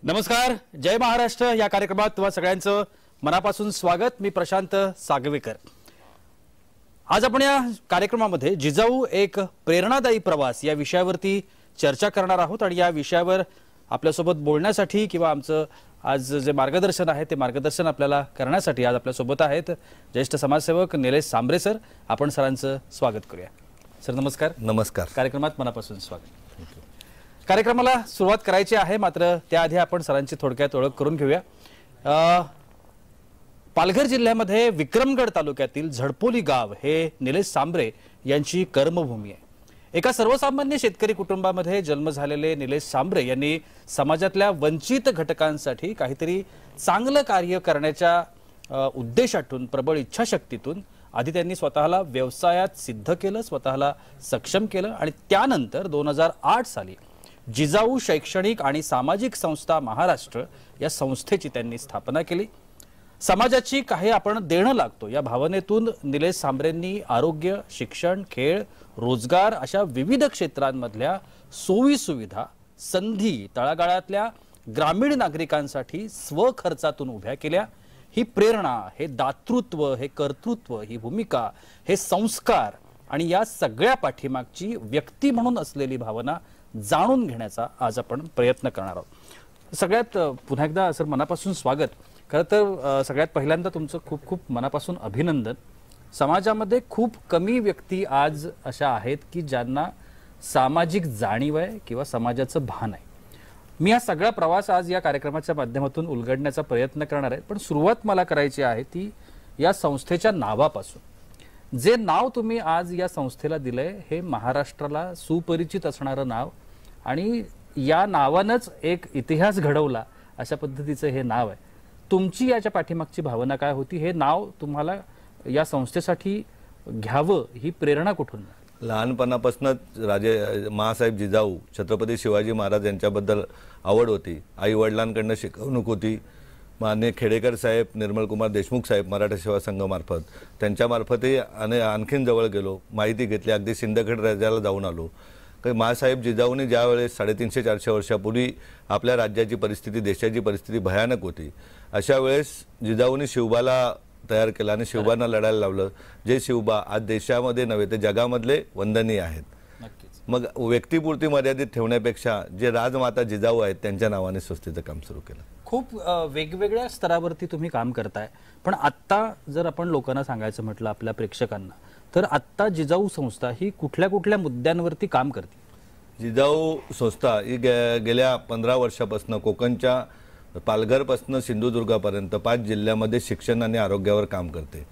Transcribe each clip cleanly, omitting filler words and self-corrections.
नमस्कार, जय महाराष्ट्र या कार्यक्रमात तुम्हा सगळ्यांचं मनापासून स्वागत। मी प्रशांत सागवेकर। आज आपण या कार्यक्रमामध्ये जिजाऊ एक प्रेरणादायी प्रवास या विषयावरती चर्चा करणार आहोत आणि या विषयावर आपल्यासोबत बोलण्यासाठी किंवा आमचं आज जे मार्गदर्शन आहे ते मार्गदर्शन आपल्याला करण्यासाठी आज आपल्यासोबत आहेत ज्येष्ठ समाजसेवक निलेश सांबरे सर। आपण सरांचं स्वागत करूया। सर नमस्कार। नमस्कार। कार्यक्रमात मनापासून स्वागत। कार्यक्रमाला सुरुवात करायची आहे, मात्र त्याआधी आपण सरांची थोडक्यात ओळख करून घेऊया। पालघर जिल्ह्यामध्ये विक्रमगड तालुक्यातील झडपोली गाव हे निलेश सांबरे यांची कर्मभूमी आहे। एका सर्वसामान्य शेतकरी कुटुंबामध्ये जन्म झालेले निलेश सांबरे यांनी समाजातल्या वंचित घटकांसाठी काहीतरी चांगलं कार्य करण्याच्या उद्देशातून प्रबळ इच्छाशक्तीतून आधी त्यांनी स्वतःला व्यवसायात सिद्ध केलं, स्वतःला सक्षम केलं आणि त्यानंतर 2008 साली जिजाऊ शैक्षणिक आणि सामाजिक संस्था महाराष्ट्र या संस्थेची त्यांनी स्थापना केली। समाजाची काही आपण देणं लागतो या भावनेतून निलेश सांबरेंनी आरोग्य, शिक्षण, खेळ, रोजगार अशा विविध क्षेत्रांमधल्या सोयी सुविधा, संधी तळागाळातल्या ग्रामीण नागरिकांसाठी स्वखर्चातून उभ्या केल्या। ही प्रेरणा, हे दातृत्व, हे कर्तृत्व, ही भूमिका, हे संस्कार आणि या सगळ्या पाठीमागची व्यक्ती म्हणून असलेली भावना जाणून घेण्याचा आज आपण प्रयत्न करणार आहोत। सगळ्यात पुन्हा एकदा सर मनापासून स्वागत। खरं तर सगळ्यात पहिल्यांदा तुमचं खूप खूप मनापासून अभिनंदन। समाजामध्ये खूप कमी व्यक्ती आज अशा आहेत की ज्यांना सामाजिक जाणीव आहे किंवा समाजाचं भान आहे। मी हा सगळा प्रवास आज या कार्यक्रमाच्या माध्यमातून उलगडण्याचा प्रयत्न करणार आहे, पण सुरुवात मला करायची आहे ती या संस्थेच्या नावापासून। जे नाव तुम्ही आज या संस्थेला दिलंय हे महाराष्ट्राला सुपरिचित असणारं नाव आणि या नावानंच एक इतिहास घडवला अशा पद्धतीचं हे नाव आहे। तुमची याच्या पाठीमागची भावना काय होती? हे नाव तुम्हाला या संस्थेसाठी घ्यावं ही प्रेरणा कुठून? लहानपणापासूनच राजे महासाहेब जिजाऊ छत्रपती शिवाजी महाराज यांच्याबद्दल आवड होती। आई वडिलांकडून शिकवणूक होती। माननीय खेडेकर साहेब, निर्मलकुमार देशमुख साहेब मराठा सेवा संघामार्फत त्यांच्यामार्फतही आणखीन जवळ गेलो, माहिती घेतली, अगदी सिंदखेड राजाला जाऊन आलो। महासाहेब जिजाऊने ज्यावेळेस 350-400 वर्षापूर्वी आपल्या राज्याची परिस्थिती, देशाची परिस्थिती भयानक होती, अशा वेळेस जिजाऊने शिवबाला तयार केला आणि शिवबांना लढायला लावलं। जे शिवबा आज देशामध्ये नव्हे तर जगामधले वंदनीय आहेत। मग व्यक्तिपुरती मर्यादित ठेवण्यापेक्षा जे राजमाता जिजाऊ आहेत त्यांच्या नावाने संस्थेचं काम सुरू केलं। खूप वेगवेगळ्या स्तरावरती तुम्ही काम करताय, पण आत्ता जर आपण लोकांना सांगायचं म्हटलं आपल्या प्रेक्षकांना, तर आत्ता जिजाऊ संस्था ही कुठल्या कुठल्या मुद्द्यांवरती काम करते? जिजाऊ संस्था ही गेल्या 15 वर्षापासून कोकणच्या पालघरपासून सिंधुदुर्गापर्यंत 5 जिल्ह्यामध्ये शिक्षण आणि आरोग्यावर काम करते।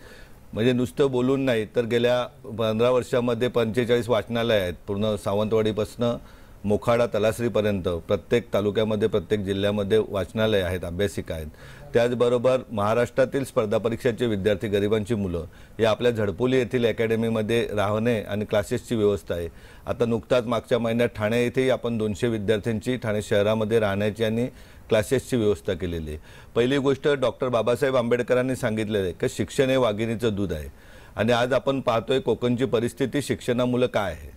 म्हणजे नुसतं बोलून नाही तर गेल्या 15 वर्षामध्ये 45 वाचनालय आहेत। पूर्ण सावंतवाडीपासून मोखाडा तलासरीपर्यंत प्रत्येक तालुक्यामध्ये, प्रत्येक जिल्ह्यामध्ये वाचनालय आहेत, अभ्यासिका आहेत। त्याचबरोबर महाराष्ट्रातील स्पर्धा परीक्षाचे विद्यार्थी, गरिबांची मुलं या आपल्या झडपोली येथील अकॅडमीमध्ये राहणे आणि क्लासेसची व्यवस्था आहे। आता नुकताच मागच्या महिन्यात ठाणे येथेही आपण 200 विद्यार्थ्यांची ठाणे शहरामध्ये राहण्याची आणि क्लासेसची व्यवस्था केलेली आहे। पहिली गोष्ट डॉक्टर बाबासाहेब आंबेडकरांनी सांगितलेलं आहे की शिक्षण हे वाघिणीचं दूध आहे आणि आज आपण पाहतोय कोकणची परिस्थिती शिक्षणामुळे काय आहे।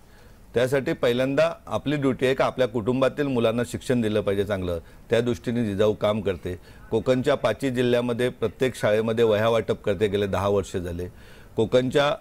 त्यासाठी पहिल्यांदा आपली ड्युटी आहे की आपल्या कुटुंबातील मुलांना शिक्षण दिलं पाहिजे चांगलं। त्या दृष्टीने जिजाऊ काम करते। कोकणच्या 5 जिल्ह्यामध्ये प्रत्येक शाळेमध्ये वह्या वाटप करते, गेले 10 वर्ष झाले। कोकणच्या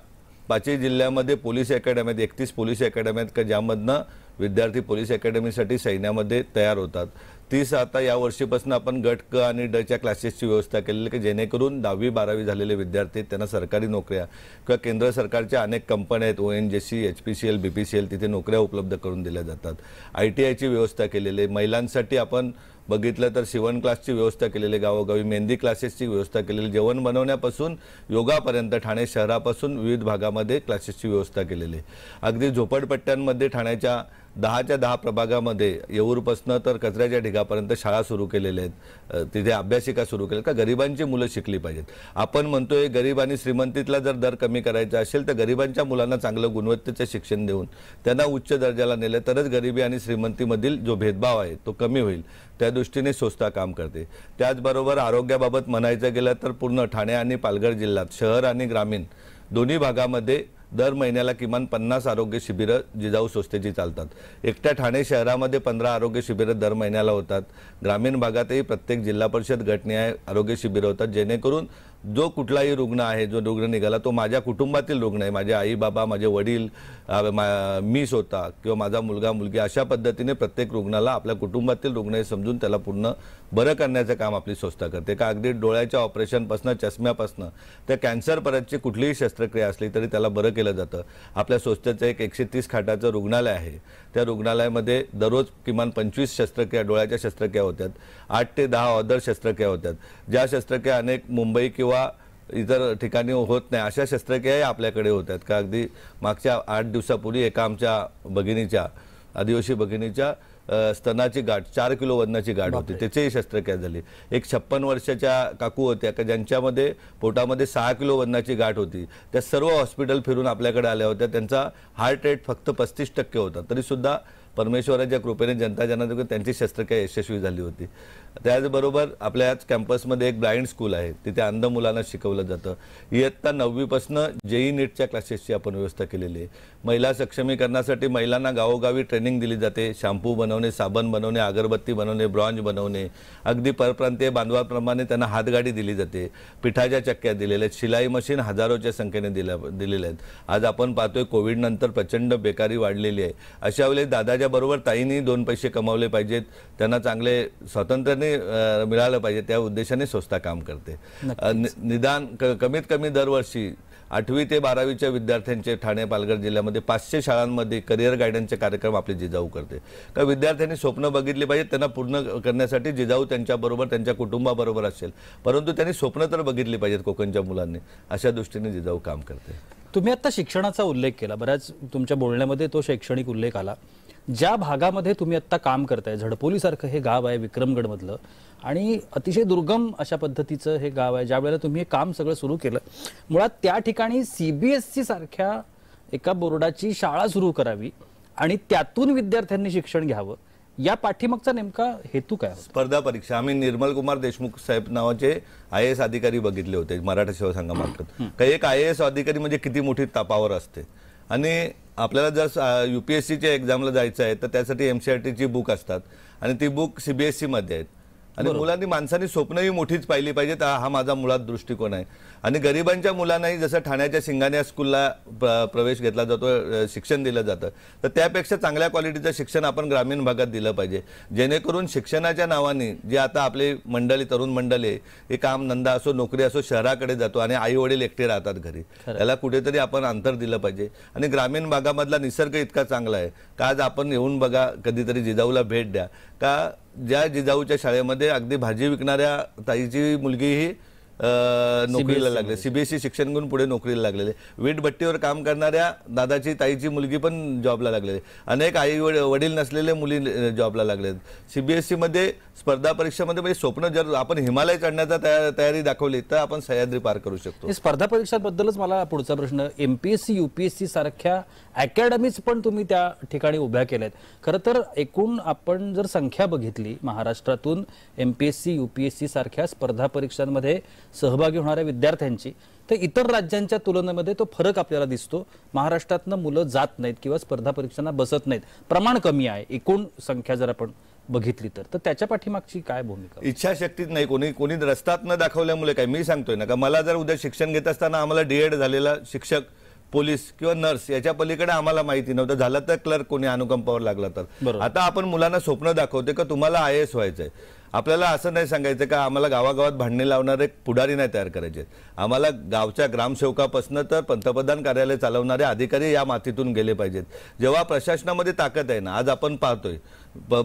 5 जिल्ह्यामध्ये पोलीस अकॅडमी आहेत, 31 पोलीस अकॅडमी आहेत की ज्यामधनं विद्यार्थी पोलीस अकॅडमीसाठी सैन्यामध्ये तयार होतात। 30 आता या वर्षीपासून आपण गट क आणि ड च्या क्लासेसची व्यवस्था केलेली की जेणेकरून 10वी 12वी झालेले विद्यार्थी त्यांना सरकारी नोकऱ्या किंवा केंद्र सरकारच्या अनेक कंपन्या आहेत, ONGC, HPCL, BPCL, तिथे नोकऱ्या उपलब्ध करून दिल्या जातात। ITIची व्यवस्था केलेली आहे। महिलांसाठी आपण बघितलं तर शिवण क्लासची व्यवस्था केलेली, गावोगावी मेहंदी क्लासेसची व्यवस्था केलेली, जेवण बनवण्यापासून योगापर्यंत ठाणे शहरापासून विविध भागामध्ये क्लासेसची व्यवस्था केलेली। अगदी झोपडपट्ट्यांमध्ये ठाण्याच्या 10च्या 10 प्रभागामध्ये येऊरपासून तर कचऱ्याच्या ढिगापर्यंत शाळा सुरू केलेल्या आहेत। तिथे अभ्यासिका सुरू केल्या का गरिबांची मुलं शिकली पाहिजेत। आपण म्हणतोय गरीब आणि श्रीमंतीतला जर दर कमी करायचा असेल तर गरिबांच्या मुलांना चांगलं गुणवत्तेचं शिक्षण देऊन त्यांना उच्च दर्जाला नेले तरच गरिबी आणि श्रीमंतीमधील जो भेदभाव आहे तो कमी होईल। त्या दृष्टीने संस्था काम करते। त्याचबरोबर आरोग्याबाबत म्हणायचं गेलं तर पूर्ण ठाणे आणि पालघर जिल्ह्यात शहर आणि ग्रामीण दोन्ही भागामध्ये दर महिन्याला किमान 50 आरोग्य शिबिरं जिजाऊ संस्थेची चालतात. एकट्या ठाणे शहरामध्ये 15 आरोग्य शिबिरं दर महिन्याला होतात. ग्रामीण भागातही प्रत्येक जिल्हा परिषद गटनिहाय आरोग्य शिबिरं होतात, जेणेकरून जो कुठलाही रुग्ण आहे, जो रुग्ण निघाला तो माझ्या कुटुंबातील रुग्ण आहे, माझे आई बाबा, माझे वडील, मी स्वतः किंवा माझा मुलगा मुलगी, अशा पद्धतीने प्रत्येक रुग्णाला आपल्या कुटुंबातील रुग्ण हे समजून त्याला पूर्ण बरं करण्याचं काम आपली संस्था करते. का अगदी डोळ्याच्या ऑपरेशनपासून, चष्म्यापासून त्या कॅन्सरपर्यंतची कुठलीही शस्त्रक्रिया असली तरी त्याला बरं केलं जातं. आपल्या संस्थेचं एक 130 खाटाचं रुग्णालय आहे. त्या रुग्णालयामध्ये दररोज किमान 25 शस्त्रक्रिया, डोळ्याच्या शस्त्रक्रिया होतात. 8 ते 10 ऑदर शस्त्रक्रिया होतात. ज्या शस्त्रक्रिया अनेक मुंबई किंवा इतर ठिकाणी होत नाही अशा शस्त्रक्रियाही आपल्याकडे होतात. का अगदी मागच्या 8 दिवसापूर्वी एका आमच्या भगिनीच्या, आदिवासी भगिनीच्या स्तनाची गाठ, 4 किलो वजनाची गाठ होती, त्याचीही शस्त्रक्रिया झाली. एक 56 वर्षाच्या काकू होत्या का ज्यांच्यामध्ये पोटामध्ये 6 किलो वजनाची गाठ होती. त्या सर्व हॉस्पिटल फिरून आपल्याकडे आल्या होत्या. त्यांचा हार्ट रेट फक्त 35% होता, तरीसुद्धा परमेश्वराच्या कृपेने, जनता जनार्दन त्यांची शस्त्रक्रिया यशस्वी झाली होती. त्याचबरोबर आपल्याच कॅम्पसमध्ये एक ब्लाइंड स्कूल आहे, तिथे अंध मुलांना शिकवलं जातं. इयत्ता 9वीपासून JEE नीटच्या क्लासेसची आपण व्यवस्था केलेली आहे. महिला सक्षमीकरणासाठी महिलांना गावोगावी ट्रेनिंग दिली जाते. शॅम्पू बनवणे, साबण बनवणे, अगरबत्ती बनवणे, ब्रॉन्झ बनवणे, अगदी परप्रांतीय बांधवाप्रमाणे त्यांना हातगाडी दिली जाते. पिठाच्या चक्क्या दिलेल्या आहेत. शिलाई मशीन हजारोच्या संख्येने दिलेल्या आहेत. आज आपण पाहतोय कोविडनंतर प्रचंड बेकारी वाढलेली आहे. अशा वेळेस दादाच्या बरोबर ताईंनी 2 पैसे कमावले पाहिजेत, त्यांना चांगले स्वातंत्र्याने मिळालं पाहिजे, त्या उद्देशाने संस्था काम करते. निदान कमीत कमी दरवर्षी 8वी ते 12वीच्या विद्यार्थ्यांचे ठाणे पालघर जिल्ह्यामध्ये 500 शाळांमध्ये करिअर गायडन्सचे कार्यक्रम आपले जिजाऊ करते. का विद्यार्थ्यांनी स्वप्न बघितली पाहिजेत, त्यांना पूर्ण करण्यासाठी जिजाऊ त्यांच्याबरोबर, त्यांच्या कुटुंबाबरोबर असेल, परंतु त्यांनी स्वप्न तर बघितली पाहिजेत कोकणच्या मुलांनी. अशा दृष्टीने जिजाऊ काम करते. तुम्ही आता शिक्षणाचा उल्लेख केला, बऱ्याच तुमच्या बोलण्यामध्ये तो शैक्षणिक उल्लेख आला. ज्या भागामध्ये तुम्ही आता काम करताय, झडपोलीसारखं हे गाव आहे विक्रमगडमधलं, आणि अतिशय दुर्गम अशा पद्धतीचं हे गाव आहे. ज्या वेळेला तुम्ही हे काम सगळं सुरू केलं, मुळात त्या ठिकाणी CBSE सारख्या एका बोर्डाची शाळा सुरू करावी आणि त्यातून विद्यार्थ्यांनी शिक्षण घ्यावं, या पाठीमागचा नेमका हेतू काय होता? स्पर्धा परीक्षा. आम्ही निर्मल कुमार देशमुख साहेब नावाचे IAS अधिकारी बघितले होते मराठा सेवा संघामार्फत. का एक IAS अधिकारी म्हणजे किती मोठी तापावर असते. आणि आपल्याला जर UPSCच्या एक्झामला जायचं आहे तर त्यासाठी MCRTची बुक असतात आणि ती बुक CBSE मध्ये आहेत. आणि मुलांनी, माणसांनी स्वप्नही मोठीच पाहिली पाहिजेत, हा माझा मुळात दृष्टिकोन आहे. आणि गरिबांच्या मुलांनाही जसं ठाण्याच्या सिंगानिया स्कूलला प्रवेश घेतला जातो, शिक्षण दिलं जातं, तर त्यापेक्षा चांगल्या क्वालिटीचं शिक्षण आपण ग्रामीण भागात दिलं पाहिजे, जेणेकरून शिक्षणाच्या नावाने जे आता आपले मंडळी, तरुण मंडळी, हे काम धंदा असो, नोकरी असो, शहराकडे जातो आणि आई वडील एकटे राहतात घरी. त्याला कुठेतरी आपण अंतर दिलं पाहिजे. आणि ग्रामीण भागामधला निसर्ग इतका चांगला आहे का आज आपण येऊन बघा, कधीतरी जिजाऊला भेट द्या. का ज्या जिजाऊच्या शाळेमध्ये अगदी भाजी विकणाऱ्या ताईची मुलगीही नोकरीला लागले, CBSE शिक्षण घेऊन पुढे नोकरीला लागलेले. वीट भट्टीवर काम करणाऱ्या दादाची ताईची मुलगी पण जॉबला लागलेली. अनेक आई वडील नसलेले मुली जॉबला लागलेत. CBSE मध्ये स्पर्धा परीक्षामध्ये म्हणजे स्वप्न, जर आपण हिमालय चढण्याचा तयारी दाखवली तर आपण सह्याद्री पार करू शकतो. स्पर्धा परीक्षांबद्दलच मला पुढचा प्रश्न. MPSC UPSC सारख्या अकॅडमीज पण तुम्ही त्या ठिकाणी उभ्या केल्यात. खरं तर एकूण आपण जर संख्या बघितली महाराष्ट्रातून MPSC UPSC सारख्या स्पर्धा परीक्षांमध्ये सहभागी होणाऱ्या विद्यार्थ्यांची, तर इतर राज्यांच्या तुलनेमध्ये तो फरक आपल्याला दिसतो. महाराष्ट्रातनं मुलं जात नाहीत किंवा स्पर्धा परीक्षांना बसत नाहीत, प्रमाण कमी आहे एकूण संख्या जर आपण बघितली तर त्याच्या पाठीमागची काय भूमिका? इच्छाशक्तीच नाही. कोणी रस्त्यात न दाखवल्यामुळे काय. मी सांगतोय ना का मला जर उद्या शिक्षण घेत असताना आम्हाला D.Ed झालेला शिक्षक, पोलीस किंवा नर्स याच्या पलीकडे आम्हाला माहिती नव्हतं, झालं तर क्लर्क कोणी अनुकंपावर लागला तर. आता आपण मुलांना स्वप्न दाखवते का तुम्हाला IAS व्हायचंय. आपल्याला असं नाही सांगायचं का आम्हाला गावागावात भांडणे लावणारे पुढारी नाही तयार करायचे. आम्हाला गावच्या ग्रामसेवकापासून तर पंतप्रधान कार्यालय चालवणारे अधिकारी या मातीतून गेले पाहिजेत. जेव्हा प्रशासनामध्ये ताकद आहे ना, आज आपण पाहतोय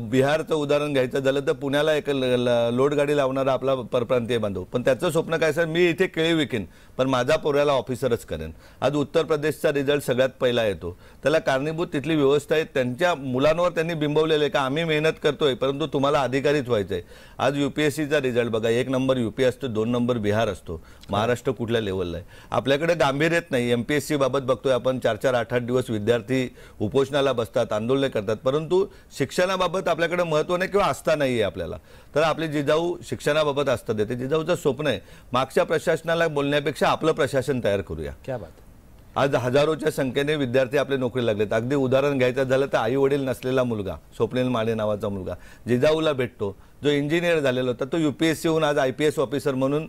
बिहारचं उदाहरण घ्यायचं झालं तर पुण्याला एक लोड गाडी लावणारा आपला परप्रांतीय बांधव, पण त्याचं स्वप्न काय सर, मी इथे केळी विकेन पण माझा पोऱ्याला ऑफिसरच करेन. आज उत्तर प्रदेशचा रिझल्ट सगळ्यात पहिला येतो. त्याला कारणीभूत तिथली व्यवस्था आहे. त्यांच्या मुलांवर त्यांनी बिंबवलेलं आहे का आम्ही मेहनत करतोय परंतु तुम्हाला अधिकारीच व्हायचंय. आज UPSCचा रिझल्ट बघा, 1 नंबर UP असतो, 2 नंबर बिहार असतो. महाराष्ट्र कुठल्या लेवलला आहे? आपल्याकडे गांभीर्यच नाही. MPSC बाबत बघतोय आपण 4-4, 8-8 दिवस विद्यार्थी उपोषणाला बसतात, आंदोलने करतात, परंतु शिक्षणाबाबत आपल्याकडे महत्त्व नाही किंवा आस्था नाही आहे आपल्याला. तर आपली जिजाऊ शिक्षणाबाबत आस्था देते. जिजाऊचं स्वप्न आहे मागच्या प्रशासनाला बोलण्यापेक्षा आपलं प्रशासन तयार करूया. क्या बात. आज हजारोच्या संख्येने विद्यार्थी आपले नोकरी लागलेत. अगदी उदाहरण घ्यायचं झालं तर आई वडील नसलेला मुलगा, स्वप्नील माने नावाचा मुलगा जिजाऊला भेटतो, जो इंजिनियर झालेला होता, तो UPSC होऊन आज IPS ऑफिसर म्हणून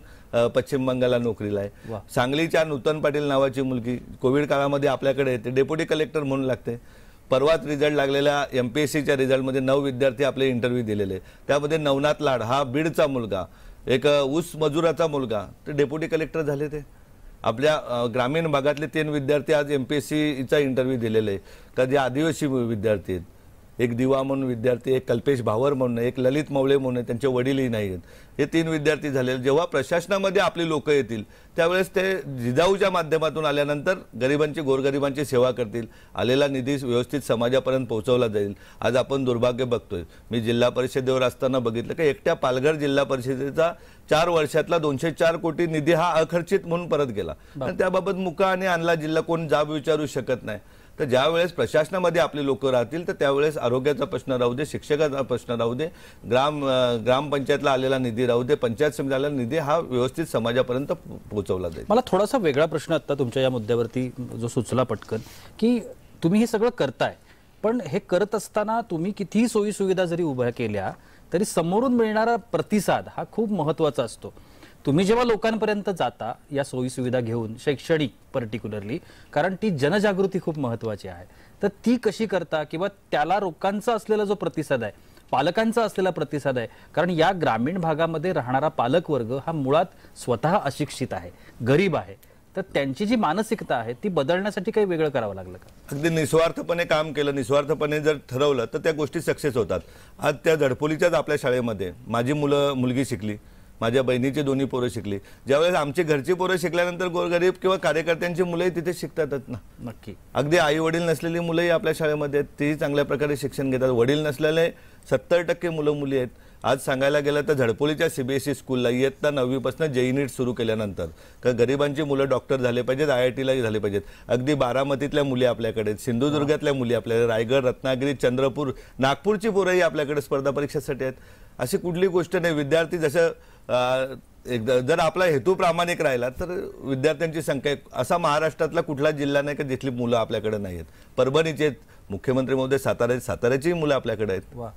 पश्चिम बंगालला नोकरीला आहे. सांगलीच्या नूतन पाटील नावाची मुलगी कोविड काळामध्ये आपल्याकडे येते, डेप्युटी कलेक्टर म्हणून लागते. परवाच रिझल्ट लागलेल्या MPSCच्या रिझल्टमध्ये 9 विद्यार्थी आपले इंटरव्ह्यू दिलेले, त्यामध्ये नवनाथ लाड हा बीडचा मुलगा, एक ऊस मजुराचा मुलगा, ते डेप्युटी कलेक्टर झाले. ते आपल्या ग्रामीण भागातले 3 विद्यार्थी आज MPSCचा इंटरव्ह्यू दिलेले, का जे आदिवासी विद्यार्थी आहेत. एक दिवा म्हणून विद्यार्थी, एक कल्पेश भावर म्हणून, एक ललित मवळे म्हणून, त्यांचे वडीलही नाही आहेत. हे 3 विद्यार्थी झालेले. जेव्हा प्रशासनामध्ये आपली लोक येतील त्यावेळेस ते जिजाऊच्या माध्यमातून आल्यानंतर गरिबांची, गोरगरिबांची सेवा करतील. आलेला निधी व्यवस्थित समाजापर्यंत पोहोचवला जाईल. आज आपण दुर्भाग्य बघतोय. मी जिल्हा परिषदेवर असताना बघितलं की एकट्या पालघर जिल्हा परिषदेचा 4 वर्षातला 204 कोटी निधी हा अखर्चित म्हणून परत गेला. आणि त्याबाबत मुका आणि आणला जिल्हा कोण जाब विचारू शकत नाही. तर ज्या वेळेस प्रशासनामध्ये आपले लोक राहतील तर त्यावेळेस आरोग्याचा प्रश्न राहू दे, शिक्षकाचा प्रश्न राहू दे, ग्रामपंचायतला आलेला निधी राहू दे, पंचायत समितीला आलेला निधी हा व्यवस्थित समाजापर्यंत पोहोचवला जाईल. मला थोडासा वेगळा प्रश्न आता तुमच्या या मुद्द्यावरती जो सुचला पटकन, की तुम्ही हे सगळं करताय, पण हे करत असताना तुम्ही कितीही सोयी सुविधा जरी उभ्या केल्या तरी समोरून मिळणारा प्रतिसाद हा खूप महत्त्वाचा असतो. तुम्ही जेव्हा लोकांपर्यंत जाता या सोयी सुविधा घेऊन, शैक्षणिक पर्टिक्युलरली, कारण ती जनजागृती खूप महत्त्वाची आहे, तर ती कशी करता, किंवा त्याला लोकांचा असलेला जो प्रतिसाद आहे, पालकांचा असलेला प्रतिसाद आहे, कारण या ग्रामीण भागामध्ये राहणारा पालक वर्ग हा मुळात स्वतः अशिक्षित आहे, गरीब आहे, तर त्यांची जी मानसिकता आहे ती बदलण्यासाठी काही वेगळं करावं लागलं का? अगदी निस्वार्थपणे काम केलं, निस्वार्थपणे जर ठरवलं तर त्या गोष्टी सक्सेस होतात. आज त्या धडपोलीच्याच आपल्या शाळेमध्ये माझी मुलगी शिकली, माझ्या बहिणीची 2 पोरं शिकली. ज्यावेळेस आमची घरची पोरं शिकल्यानंतर गोरगरीब किंवा कार्यकर्त्यांची मुलंही तिथे शिकतातच ना. नक्की. अगदी आई वडील नसलेली मुलंही आपल्या शाळेमध्ये आहेत, तीही चांगल्या प्रकारे शिक्षण घेतात. वडील नसलेले 70% मुलं मुली आहेत. आज सांगायला गेलं तर झडपोलीच्या CBSE स्कूलला इयत्ता 9वी पासून JEE NEET सुरू केल्यानंतर का गरिबांची मुलं डॉक्टर झाले पाहिजेत, IITलाही झाले पाहिजेत. अगदी बारामतीतल्या मुली आपल्याकडे आहेत, सिंधुदुर्गातल्या मुली आपल्याकडे, रायगड, रत्नागिरी, चंद्रपूर, नागपूरची पोरंही आपल्याकडे स्पर्धा परीक्षेसाठी आहेत. अशी कुठली गोष्ट नाही. विद्यार्थी जसं जर आपला हेतू प्रामाणिक राहिला तर विद्यार्थ्यांची संख्या, असा महाराष्ट्रातला कुठला जिल्हा नाही की जिथली मुलं आपल्याकडे नाही आहेत. परभणीचे मुख्यमंत्री महोदय साताऱ्याची मुलं आपल्याकडे आहेत. वा,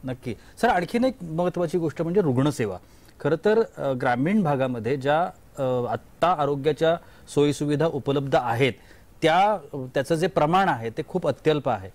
नक्की. सर, आणखीन एक महत्त्वाची गोष्ट म्हणजे रुग्णसेवा. खरं तर ग्रामीण भागामध्ये ज्या आत्ता आरोग्याच्या सोयीसुविधा उपलब्ध आहेत त्याचं जे प्रमाण आहे ते खूप अत्यल्प आहे.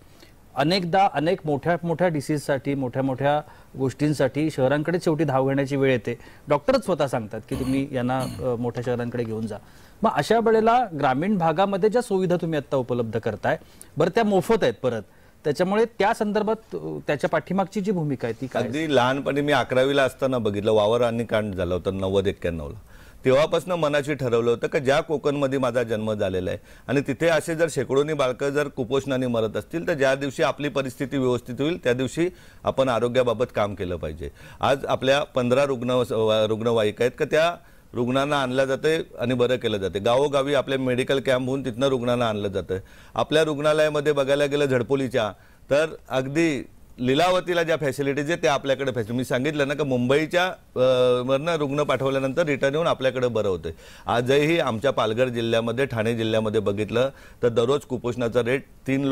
अनेकदा अनेक मोठ्या डिसीजसाठी, मोठ्या गोष्टींसाठी शहरांकडे शेवटी धाव घेण्याची वेळ येते. डॉक्टरच स्वतः सांगतात की तुम्ही यांना मोठ्या शहरांकडे घेऊन जा. मग अशा वेळेला ग्रामीण भागामध्ये ज्या सुविधा तुम्ही आता उपलब्ध करताय, बरं त्या मोफत आहेत परत, त्याच्यामुळे त्या संदर्भात त्याच्या पाठीमागची जी भूमिका आहे ती काय? अगदी लहानपणी मी 11वीला असताना बघितलं, वावर आणि कांड झालं होतं 90-91ला. तेव्हापासून मनाशी ठरवलं होतं की ज्या कोकणमध्ये माझा जन्म झालेला आहे आणि तिथे असे जर शेकडोनी बालकं जर कुपोषणाने मरत असतील तर ज्या दिवशी आपली परिस्थिती व्यवस्थित होईल त्या दिवशी आपण आरोग्याबाबत काम केलं पाहिजे. आज आपल्या 15 रुग्णवाहिका आहेत का त्या रुग्णांना आणलं जाते आणि बरं केलं जाते. गावोगावी आपल्या मेडिकल कॅम्प होऊन तिथनं रुग्णांना आणलं जातं. आपल्या रुग्णालयामध्ये बघायला गेलं झडपोलीच्या तर अगदी लीलावतीला ज्या फॅसिलिटीज आहेत त्या आपल्याकडे फॅसिलिटी. मी सांगितलं ना की मुंबईच्या वरनं रुग्ण पाठवल्यानंतर रिटर्न येऊन आपल्याकडे बरं होतं. आजही आमच्या पालघर जिल्ह्यामध्ये, ठाणे जिल्ह्यामध्ये बघितलं तर दररोज कुपोषणाचा रेट 3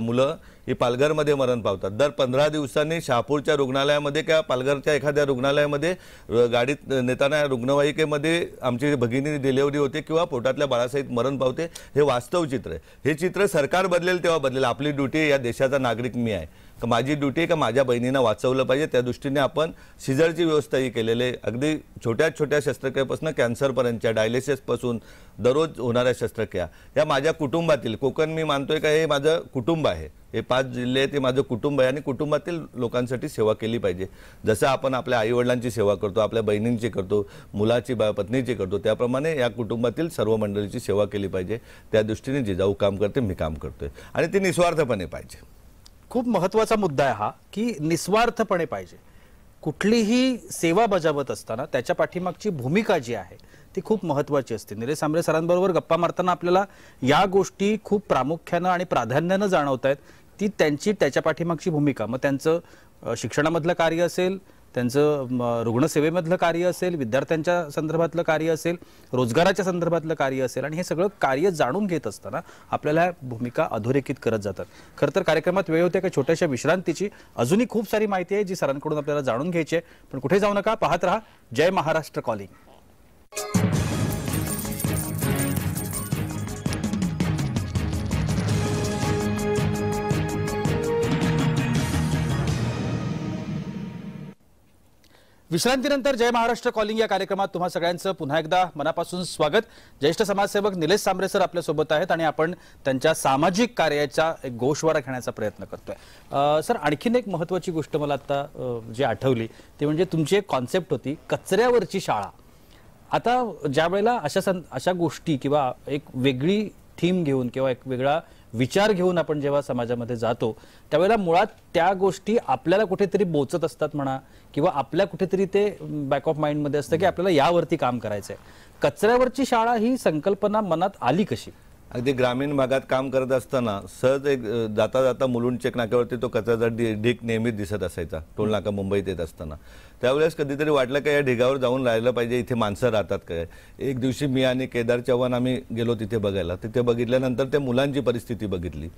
मुलं ही पालघरमध्ये मरण पावतात. दर 15 दिवसांनी शहापूरच्या रुग्णालयामध्ये किंवा पालघरच्या एखाद्या रुग्णालयामध्ये गाडीत नेताना रुग्णवाहिकेमध्ये आमची भगिनी डिलिव्हरी होते किंवा पोटातल्या बाळासहित मरण पावते. हे वास्तव चित्र आहे. हे चित्र सरकार बदलेल तेव्हा बदलेल. आपली ड्युटी, या देशाचा नागरिक मी आहे, का माझी ड्युटी आहे का माझ्या बहिणींना वाचवलं पाहिजे. त्या दृष्टीने आपण सिझरची व्यवस्थाही केलेली आहे. अगदी छोट्या शस्त्रक्रियेपासून कॅन्सरपर्यंतच्या, डायलिसिसपासून दररोज होणाऱ्या शस्त्रक्रिया या माझ्या कुटुंबातील, कोकण मी मानतोय का हे माझं कुटुंब आहे. हे 5 जिल्हे आहेत, ते माझं कुटुंब आहे आणि कुटुंबातील लोकांसाठी सेवा केली पाहिजे. जसं आपण आपल्या आईवडिलांची सेवा करतो, आपल्या बहिणींची करतो, मुलाची पत्नीची करतो, त्याप्रमाणे या कुटुंबातील सर्व मंडळीची सेवा केली पाहिजे. त्या दृष्टीने जिजाऊ काम करते, मी काम करतोय आणि ती निस्वार्थपणे पाहिजे. खूप महत्त्वाचा मुद्दा आहे हा, की निस्वार्थपणे पाहिजे. कुठलीही सेवा बजावत असताना त्याच्या पाठीमागची भूमिका जी आहे ती खूप महत्त्वाची असते. निलेश सांबरे सरांबरोबर गप्पा मारताना आपल्याला या गोष्टी खूप प्रामुख्यानं आणि प्राधान्यानं जाणवत आहेत. ती त्याच्या पाठीमागची भूमिका, मग त्यांचं शिक्षणामधलं कार्य असेल, त्यांचं रुग्णसेवेमधलं कार्य असेल, विद्यार्थ्यांच्या संदर्भातलं कार्य असेल, रोजगाराच्या संदर्भातलं कार्य असेल, आणि हे सगळं कार्य जाणून घेत असताना आपल्याला भूमिका अधोरेखित करत जातात. खरं तर कार्यक्रमात वेळ होते एका छोट्याशा विश्रांतीची. अजूनही खूप सारी माहिती आहे जी सरांकडून आपल्याला जाणून घ्यायची आहे, पण कुठे जाऊ नका, पाहत रहा जय महाराष्ट्र कॉलिंग. विश्रांतीनंतर जय महाराष्ट्र कॉलिंग या कार्यक्रमात तुम्हा सगळ्यांचं पुन्हा एकदा मनापासून स्वागत. ज्येष्ठ समाजसेवक निलेश सांबरे सर आपल्या सोबत आहेत आणि आपण त्यांच्या सामाजिक कार्याचा एक गोषवारा घेण्याचा प्रयत्न करतोय. सर, आणखीन एक महत्त्वाची गोष्ट मला आता जी आठवली ती म्हणजे तुमची एक कॉन्सेप्ट होती कचऱ्यावरची शाळा. आता ज्या वेळेला अशा गोष्टी किंवा एक वेगळी थीम घेऊन किंवा एक वेगळा विचार घेऊन आपण जेव्हा समाजामध्ये जातो त्यावेळेला मुळात त्या गोष्टी आपल्याला कुठेतरी बोचत असतात म्हणा, किंवा आपल्या कुठेतरी ते बॅक ऑफ माइंडमध्ये असतं की आपल्याला यावरती काम करायचंय. कचऱ्यावरची शाळा ही संकल्पना मनात आली कशी? अगदी ग्रामीण भागात काम करत असताना सहज एक जाता जाता मुलुंड चेक नाक्यावरती तो कचऱ्याचा ढीग नेहमीच दिसत असायचा. टोल नाका मुंबईत येत असताना त्यावेळेस कधीतरी वाटलं का या ढिगावर जाऊन राहिलं पाहिजे, इथे माणसं राहतात काय. एक दिवशी मी आणि केदार चव्हाण आम्ही गेलो तिथे बघायला. तिथे बघितल्यानंतर त्या मुलांची परिस्थिती बघितली.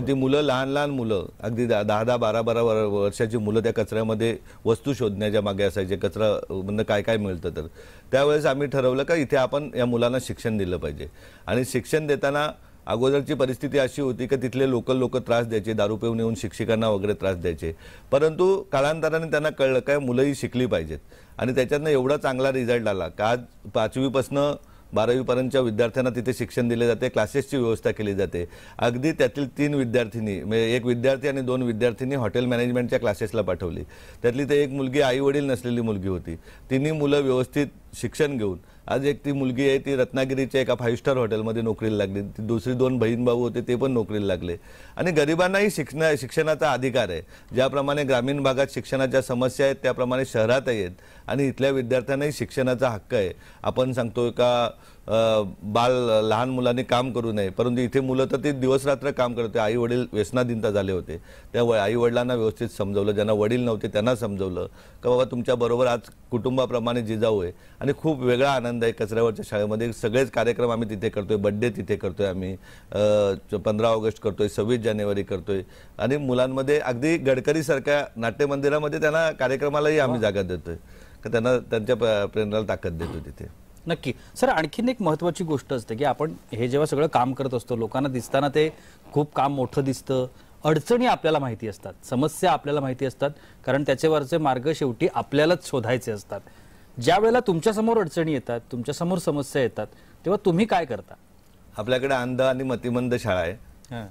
ती मुलं लहान लहान मुलं अगदी 10-10, 12-12 वर्षाची मुलं त्या कचऱ्यामध्ये वस्तू शोधण्याच्या मागे असायचे. कचरा म्हणजे काय काय मिळतं. तर त्यावेळेस आम्ही ठरवलं का इथे आपण या मुलांना शिक्षण दिलं पाहिजे. आणि शिक्षण देताना अगोदरची परिस्थिती अशी होती की तिथले लोक त्रास द्यायचे, दारू पिऊन येऊन शिक्षकांना वगैरे त्रास द्यायचे. परंतु कालांतराने त्यांना कळलं काय मुलंही शिकली पाहिजेत आणि त्याच्यातनं एवढा चांगला रिझल्ट आला का आज 5वीपासनं 12वीपर्यंतच्या विद्यार्थ्यांना तिथे शिक्षण दिले जाते. क्लासेसची व्यवस्था केली जाते. अगदी त्यातील 3 विद्यार्थिनी म्हणजे एक विद्यार्थी आणि 2 विद्यार्थिनी हॉटेल मॅनेजमेंटच्या क्लासेसला पाठवली. त्यातली तर एक मुलगी आई वडील नसलेली मुलगी होती. तिन्ही मुलं व्यवस्थित शिक्षण घेऊन आज एक ती मुलगी आहे ती रत्नागिरीच्या एका 5 स्टार हॉटेलमध्ये नोकरीला लागली. ती दुसरी 2 बहीण भाऊ होते ते पण नोकरीला लागले. आणि गरिबांनाही शिक्षणाचा अधिकार आहे. ज्याप्रमाणे ग्रामीण भागात शिक्षणाच्या समस्या आहेत त्याप्रमाणे शहरातही आहेत. आणि इथल्या विद्यार्थ्यांनाही शिक्षणाचा हक्क आहे. आपण सांगतोय का लहान मुलांनी काम करू नये, परंतु इथे मुलं तर ते दिवसरात्र काम करते. आई वडील व्यसनाधीनता झाले होते. त्या आई वडिलांना व्यवस्थित समजवलं, ज्यांना वडील नव्हते त्यांना समजवलं का बाबा तुमच्याबरोबर आज कुटुंबाप्रमाणे जिजाऊ आहे. आणि खूप वेगळा आनंद आहे कचऱ्यावरच्या शाळेमध्ये. सगळेच कार्यक्रम आम्ही तिथे करतोय. बड्डे तिथे करतोय आम्ही, 15 ऑगस्ट करतोय, 26 जानेवारी करतोय. आणि मुलांमध्ये अगदी गडकरीसारख्या नाट्यमंदिरामध्ये त्यांना कार्यक्रमालाही आम्ही जागा देतोय का त्यांना त्यांच्या प्रेरणाला ताकद देतो तिथे. नक्की. सर, आणखीन एक महत्त्वाची गोष्ट असते की आपण हे जेव्हा सगळं काम करत असतो लोकांना दिसताना ते खूप काम मोठं दिसतं. अडचणी आपल्याला माहिती असतात, समस्या आपल्याला माहिती असतात, कारण त्याच्यावरचे मार्ग शेवटी आपल्यालाच शोधायचे असतात. ज्या वेळेला तुमच्यासमोर अडचणी येतात, तुमच्यासमोर समस्या येतात, तेव्हा तुम्ही काय करता? आपल्याकडे अंध आणि मतिमंद शाळा आहे.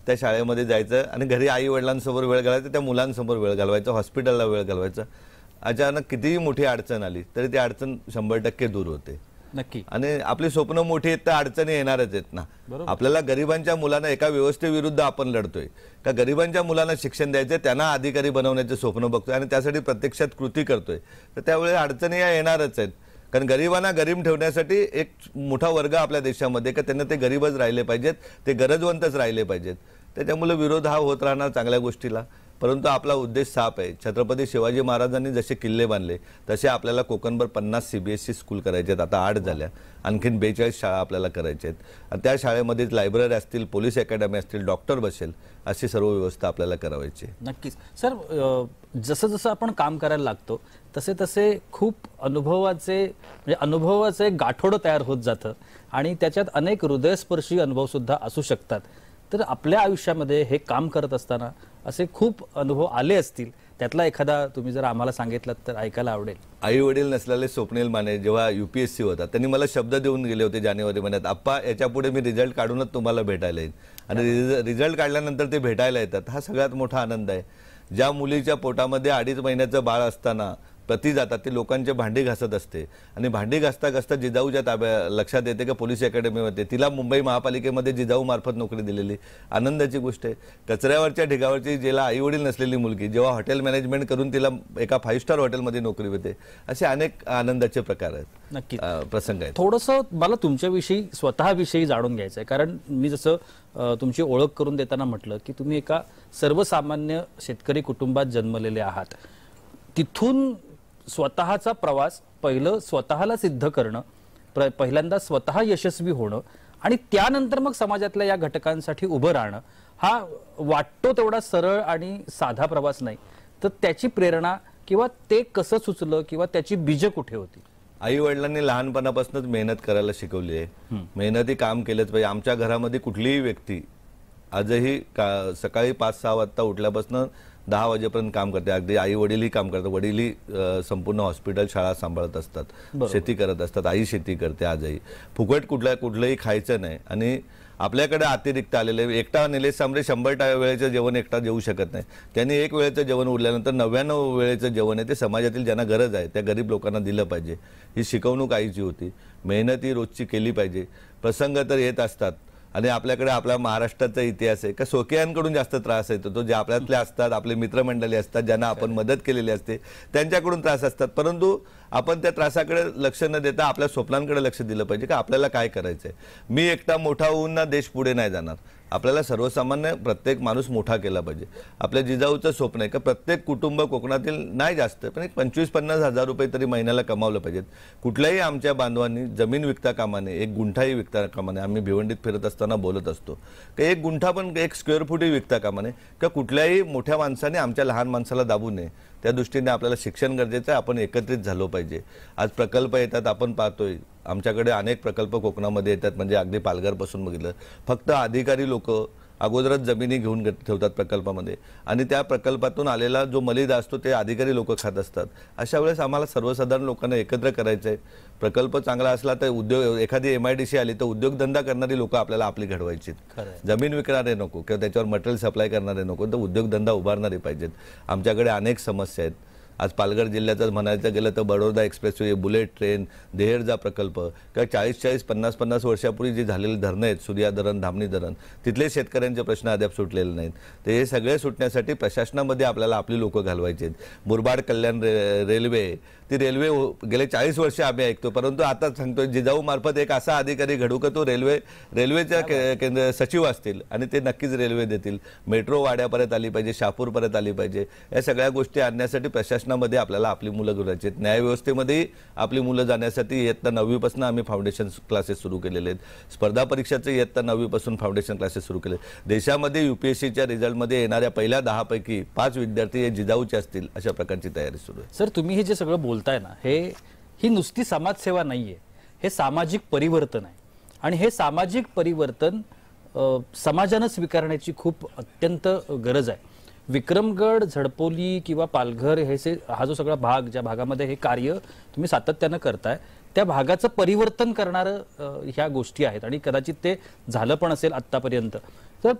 त्या शाळेमध्ये जायचं आणि घरी आई वडिलांसमोर वेळ घालवायचा, त्या मुलांसमोर वेळ घालवायचा, हॉस्पिटलला वेळ घालवायचा. अचानक कितीही मोठी अडचण आली तरी ती अडचण 100% दूर होते. नक्की. आणि आपली स्वप्न मोठी आहेत तर अडचणी येणारच आहेत ना. आपल्याला गरिबांच्या मुलांना एका व्यवस्थेविरुद्ध आपण लढतोय का गरिबांच्या मुलांना शिक्षण द्यायचे, त्यांना अधिकारी बनवण्याचे स्वप्न बघतोय आणि त्यासाठी प्रत्यक्षात कृती करतोय. तर त्यावेळी अडचणी या येणारच आहेत. कारण गरिबांना गरीब ठेवण्यासाठी एक मोठा वर्ग आपल्या देशामध्ये का त्यांना ते गरीबच राहिले पाहिजेत, ते गरजवंतच राहिले पाहिजेत. त्याच्यामुळे विरोध हा होत राहणार चांगल्या गोष्टीला. परंतु आपला उद्देश साफ आहे. छत्रपती शिवाजी महाराजांनी जसे किल्ले बांधले तसे आपल्याला कोकणभर 50 CBSE स्कूल करायचे आहेत. आता 8 झाल्या. आणखीन 42 शाळा आपल्याला करायच्या आहेत. आणि त्या शाळेमध्ये लायब्ररी असतील, पोलीस अकॅडमी असतील, डॉक्टर बसेल, अशी सर्व व्यवस्था आपल्याला करावायची. नक्कीच. सर, जसं जसं आपण काम करायला लागतो तसे तसे खूप अनुभवाचे गाठोडं तयार होत जातं आणि त्याच्यात अनेक हृदयस्पर्शी अनुभव सुद्धा असू शकतात. तर आपल्या आयुष्यामध्ये हे काम करत असताना असे खूप अनुभव आले असतील, त्यातला एखादा तुम्ही जर आम्हाला सांगितलं तर ऐकायला आवडेल. आई वडील नसलेले स्वप्नील माने जेव्हा UPSC होता त्यांनी मला शब्द देऊन गेले होते जानेवारी महिन्यात, आप्पा याच्यापुढे मी रिझल्ट काढूनच तुम्हाला भेटायला येईल. आणि रिझल्ट काढल्यानंतर ते भेटायला येतात. हा सगळ्यात मोठा आनंद आहे. ज्या मुलीच्या पोटामध्ये 2.5 महिन्याचं बाळ असताना पती जातात, ते लोकांचे भांडी घासत असते आणि भांडी घासता घासता जिजाऊच्या लक्षात येते का पोलीस अकॅडमीमध्ये तिला मुंबई महापालिकेमध्ये जिजाऊ मार्फत नोकरी दिलेली आनंदाची गोष्ट आहे. कचऱ्यावरच्या ढिगावरची जिला आई वडील नसलेली मुलगी जेव्हा हॉटेल मॅनेजमेंट करून तिला एका 5 स्टार हॉटेलमध्ये नोकरी होते, असे अनेक आनंदाचे प्रकार आहेत. नक्की प्रसंग आहेत. थोडंसं मला तुमच्याविषयी स्वतःविषयी जाणून घ्यायचं आहे, कारण मी जसं तुमची ओळख करून देताना म्हटलं की तुम्ही एका सर्वसामान्य शेतकरी कुटुंबात जन्मलेले आहात. तिथून स्वतःचा प्रवास पहिलं स्वतःला सिद्ध करणं, पहिल्यांदा स्वतः यशस्वी होणं आणि त्यानंतर मग समाजातल्या या घटकांसाठी उभं राहणं, हा वाटतो तेवढा सरळ आणि साधा प्रवास नाही. तर त्याची प्रेरणा किंवा ते कसं सुचलं किंवा त्याची बीजं कुठे होती? आई वडिलांनी लहानपणापासूनच मेहनत करायला शिकवली आहे. मेहनती काम केलंच पाहिजे. आमच्या घरामध्ये कुठलीही व्यक्ती आजही सकाळी 5-6 वाजता उठल्यापासून 10 वाजेपर्यंत काम करते. अगदी आई वडीलही काम करतात. वडीलही संपूर्ण हॉस्पिटल शाळा सांभाळत असतात, शेती करत असतात. आई शेती करते आजही. फुकट कुठलंही खायचं नाही. आणि आपल्याकडे अतिरिक्त आलेले एकटा निलेश सांबरे 100 वेळेचं जेवण एकटा जेवू शकत नाही. त्यांनी एक वेळेचं जेवण उरल्यानंतर 99 वेळेचं जेवण आहे ते समाजातील ज्यांना गरज आहे त्या गरीब लोकांना दिलं पाहिजे. ही शिकवणूक आईची होती. मेहनत ही रोजची केली पाहिजे. प्रसंग तर येत असतात आणि आपल्याकडे आपल्या महाराष्ट्राचा इतिहास आहे का सोकियांकडून जास्त त्रास येतो. तो जे आपल्यातले असतात, आपले मित्रमंडळी असतात, ज्यांना आपण मदत केलेली असते त्यांच्याकडून त्रास असतात. परंतु आपण त्या त्रासाकडे लक्ष न देता आपल्या स्वप्नांकडे लक्ष दिलं पाहिजे का आपल्याला काय करायचंय. मी एकटा मोठा होऊन ना देश पुढे नाही जाणार. आपल्याला सर्वसामान्य प्रत्येक माणूस मोठा केला पाहिजे. आपल्या जिजाऊचं स्वप्न आहे का प्रत्येक कुटुंब कोकणातील नाही जास्त पण एक 25-50 हजार रुपये तरी महिन्याला कमावलं पाहिजेत. कुठल्याही आमच्या बांधवांनी जमीन विकता कामा नये, एक गुंठाही विकता कामा नये. आम्ही भिवंडीत फिरत असताना बोलत असतो की एक गुंठा पण 1 स्क्वेअर फूटही विकता कामा नये का कुठल्याही मोठ्या माणसाने आमच्या लहान माणसाला दाबू नये. त्या दृष्टीने आपल्याला शिक्षण गरजेचं आहे. आपण एकत्रित झालो पाहिजे. आज प्रकल्प येतात, आपण पाहतोय आमच्याकडे अनेक प्रकल्प कोकणामध्ये येतात. म्हणजे अगदी पालघरपासून बघितलं फक्त अधिकारी लोक अगोदरच जमिनी घेऊन ठेवतात प्रकल्पामध्ये आणि त्या प्रकल्पातून आलेला जो मलिदा असतो ते अधिकारी लोक खात असतात. अशा वेळेस आम्हाला सर्वसाधारण लोकांना एकत्र करायचं आहे. प्रकल्प चांगला असला तर उद्योग, एखादी MIDC आली तर उद्योगधंदा करणारी लोक आपल्याला आपली घडवायची. जमीन विकणारे नको किंवा त्याच्यावर मटेरियल सप्लाय करणारे नको, तर उद्योगधंदा उभारणारे पाहिजेत. आमच्याकडे अनेक समस्या आहेत. आज पालघर जिल्ह्याचं म्हणायचं गेलं तर बडोदा एक्सप्रेसवे, बुलेट ट्रेन, देहेरजा प्रकल्प किंवा 40-40, 50-50 वर्षापूर्वी जी झालेली धरणं आहेत, सूर्या धरण, धामणी धरण, तिथले शेतकऱ्यांचे प्रश्न अद्याप सुटलेले नाहीत. तर हे सगळे सुटण्यासाठी प्रशासनामध्ये आपल्याला आपली लोकं घालवायची आहेत. मुरबाड कल्याण रेल्वे, ती रेल्वे गेले 40 वर्ष आम्ही ऐकतो, परंतु आता सांगतोय जिजाऊ मार्फत एक असा अधिकारी घडू का तो रेल्वेच्या केंद्र सचिव असतील आणि ते नक्कीच रेल्वे देतील. मेट्रो वाड्यापर्यंत आली पाहिजे, शहापूरपर्यंत आली पाहिजे. या सगळ्या गोष्टी आणण्यासाठी प्रशासनामध्ये आपल्याला आपली मुलं घडवायची आहेत. न्यायव्यवस्थेमध्येही आपली मुलं जाण्यासाठी इयत्ता 9वी पासून आम्ही फाउंडेशन क्लासेस सुरू केलेले आहेत. स्पर्धा परीक्षाचे इयत्ता 9वी पासून फाउंडेशन क्लासेस सुरू केले. देशामध्ये UPSCच्या रिझल्टमध्ये येणाऱ्या पहिल्या 10 पैकी 5 विद्यार्थी हे जिजाऊचे असतील अशा प्रकारची तयारी सुरू आहे. सर, तुम्ही हे जे सगळं बोलताय ना, ही नुसती समाजसेवा नाहीये, हे सामाजिक परिवर्तन आहे. आणि हे सामाजिक परिवर्तन समाजानं स्वीकारण्याची खूप अत्यंत गरज आहे. विक्रमगड, झडपोली किंवा पालघर हा जो सगळा भाग, ज्या भागामध्ये हे कार्य तुम्ही सातत्यानं करताय, त्या भागाचं परिवर्तन करणारं ह्या गोष्टी आहेत आणि कदाचित ते झालं पण असेल आत्तापर्यंत. तर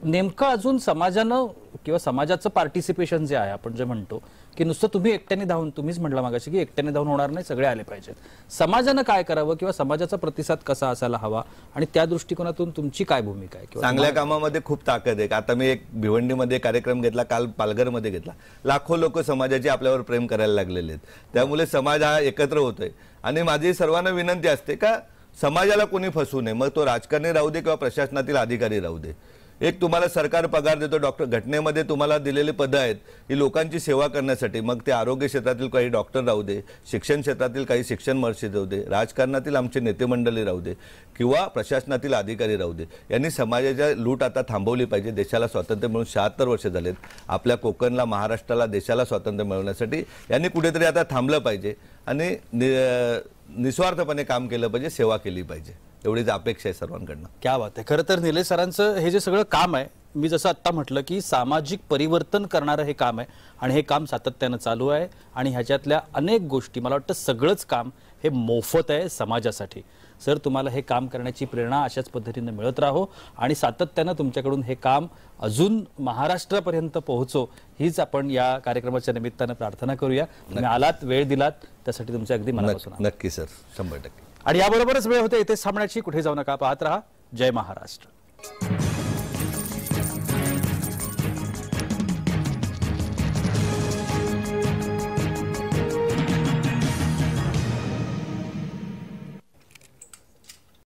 नेमकं अजून समाजानं किंवा समाजाचं पार्टिसिपेशन जे आहे, आपण जे म्हणतो की नुसतं तुम्ही एकट्याने धावून, तुम्हीच म्हटलं मागाशी की एकट्याने धावून होणार नाही, सगळे आले पाहिजेत. समाजानं काय करावं किंवा समाजाचा प्रतिसाद कसा असायला हवा आणि त्या दृष्टिकोनातून तुमची काय भूमिका आहे? चांगल्या कामामध्ये खूप ताकद आहे. आता मी एक भिवंडीमध्ये कार्यक्रम घेतला, काल पालघरमध्ये घेतला. लाखो लोक समाजाचे आपल्यावर प्रेम करायला लागलेले आहेत. त्यामुळे समाज हा एकत्र होतोय. आणि माझी सर्वांना विनंती असते का समाजाला कोणी फसवू नये. मग तो राजकारणी राहू दे किंवा प्रशासनातील अधिकारी राहू दे. एक तुम्हाला सरकार पगार देतो, डॉक्टर घटनेमध्ये तुम्हाला दिलेली पदं आहेत ही लोकांची सेवा करण्यासाठी. मग ते आरोग्य क्षेत्रातील काही डॉक्टर राहू दे, शिक्षण क्षेत्रातील काही शिक्षण महर्षी राहू दे, राजकारणातील आमचे नेते मंडळी राहू दे किंवा प्रशासनातील अधिकारी राहू दे. यांनी समाजाच्या लूट आता थांबवली पाहिजे. देशाला स्वातंत्र्य मिळून 76 वर्ष झालेत. आपल्या कोकणला, महाराष्ट्राला, देशाला स्वातंत्र्य मिळवण्यासाठी यांनी कुठेतरी आता थांबलं पाहिजे आणि निस्वार्थपणे काम केलं पाहिजे, सेवा केली पाहिजे. एवढीच अपेक्षा आहे सर्वांकडनं. क्या बात आहे. खरं तर निलेश सरांचं हे जे सगळं काम आहे, मी जसं आत्ता म्हटलं की सामाजिक परिवर्तन करणारं हे काम आहे आणि हे काम सातत्यानं चालू आहे. आणि ह्याच्यातल्या अनेक गोष्टी, मला वाटतं सगळंच काम हे मोफत आहे समाजासाठी. सर, तुम्हाला हे काम करण्याची प्रेरणा अशाच पद्धतीने मिळत राहो आणि सातत्यानं तुमच्याकडून हे काम अजून महाराष्ट्रापर्यंत पोहोचो, हीच आपण या कार्यक्रमाच्या निमित्तानं प्रार्थना करूया. तुम्ही आलात, वेळ दिलात, त्यासाठी तुमचे अगदी मनापासून. नक्की सर, 100%. आणि याबरोबरच वेळ होते इथे थांबण्याची. कुठे जाऊ नका, पाहत रहा जय महाराष्ट्र.